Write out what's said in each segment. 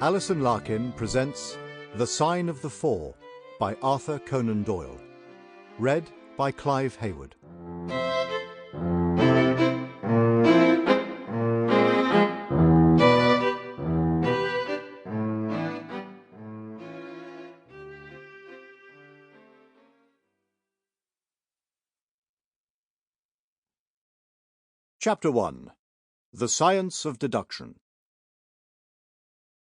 Alison Larkin presents The Sign of the Four by Arthur Conan Doyle. Read by Clive Hayward. Chapter 1. The Science of Deduction.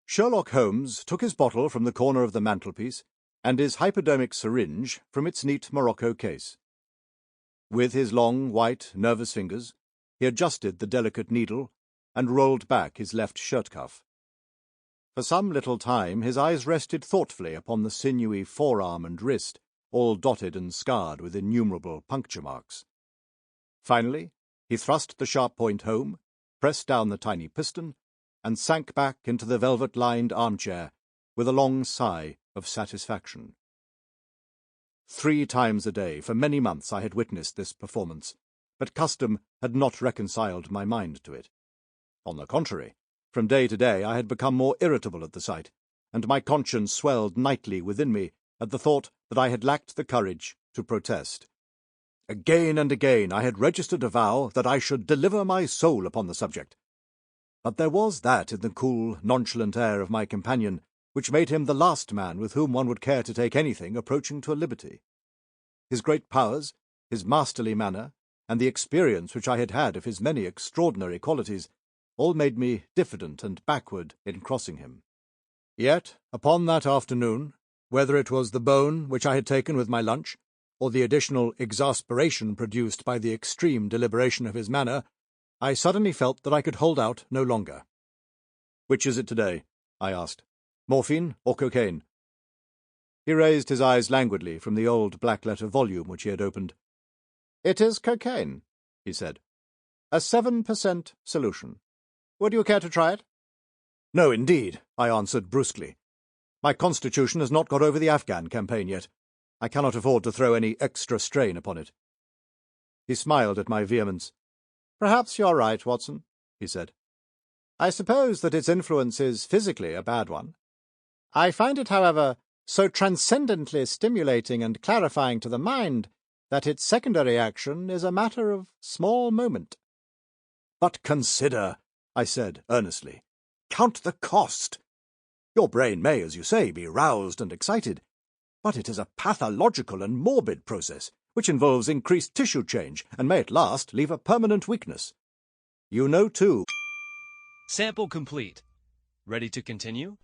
Sherlock Holmes took his bottle from the corner of the mantelpiece and his hypodermic syringe from its neat morocco case. With his long, white, nervous fingers, he adjusted the delicate needle and rolled back his left shirt cuff. For some little time his eyes rested thoughtfully upon the sinewy forearm and wrist, all dotted and scarred with innumerable puncture marks. Finally, he thrust the sharp point home, pressed down the tiny piston, and sank back into the velvet-lined armchair with a long sigh of satisfaction. 3 times a day for many months I had witnessed this performance, but custom had not reconciled my mind to it. On the contrary, from day to day I had become more irritable at the sight, and my conscience swelled nightly within me at the thought that I had lacked the courage to protest. Again and again I had registered a vow that I should deliver my soul upon the subject. But there was that in the cool, nonchalant air of my companion which made him the last man with whom one would care to take anything approaching to a liberty. His great powers, his masterly manner, and the experience which I had had of his many extraordinary qualities, all made me diffident and backward in crossing him. Yet, upon that afternoon, whether it was the bone which I had taken with my lunch, or the additional exasperation produced by the extreme deliberation of his manner, I suddenly felt that I could hold out no longer. "Which is it today?" I asked. "Morphine or cocaine?" He raised his eyes languidly from the old black-letter volume which he had opened. "It is cocaine," he said. "A 7% solution. Would you care to try it?" "No, indeed," I answered brusquely. "My constitution has not got over the Afghan campaign yet. I cannot afford to throw any extra strain upon it." He smiled at my vehemence. "Perhaps you are right, Watson," he said. "I suppose that its influence is physically a bad one. I find it, however, so transcendently stimulating and clarifying to the mind that its secondary action is a matter of small moment." "But consider," I said earnestly. "Count the cost. Your brain may, as you say, be roused and excited, but it is a pathological and morbid process which involves increased tissue change and may at last leave a permanent weakness. You know, too." Sample complete. Ready to continue?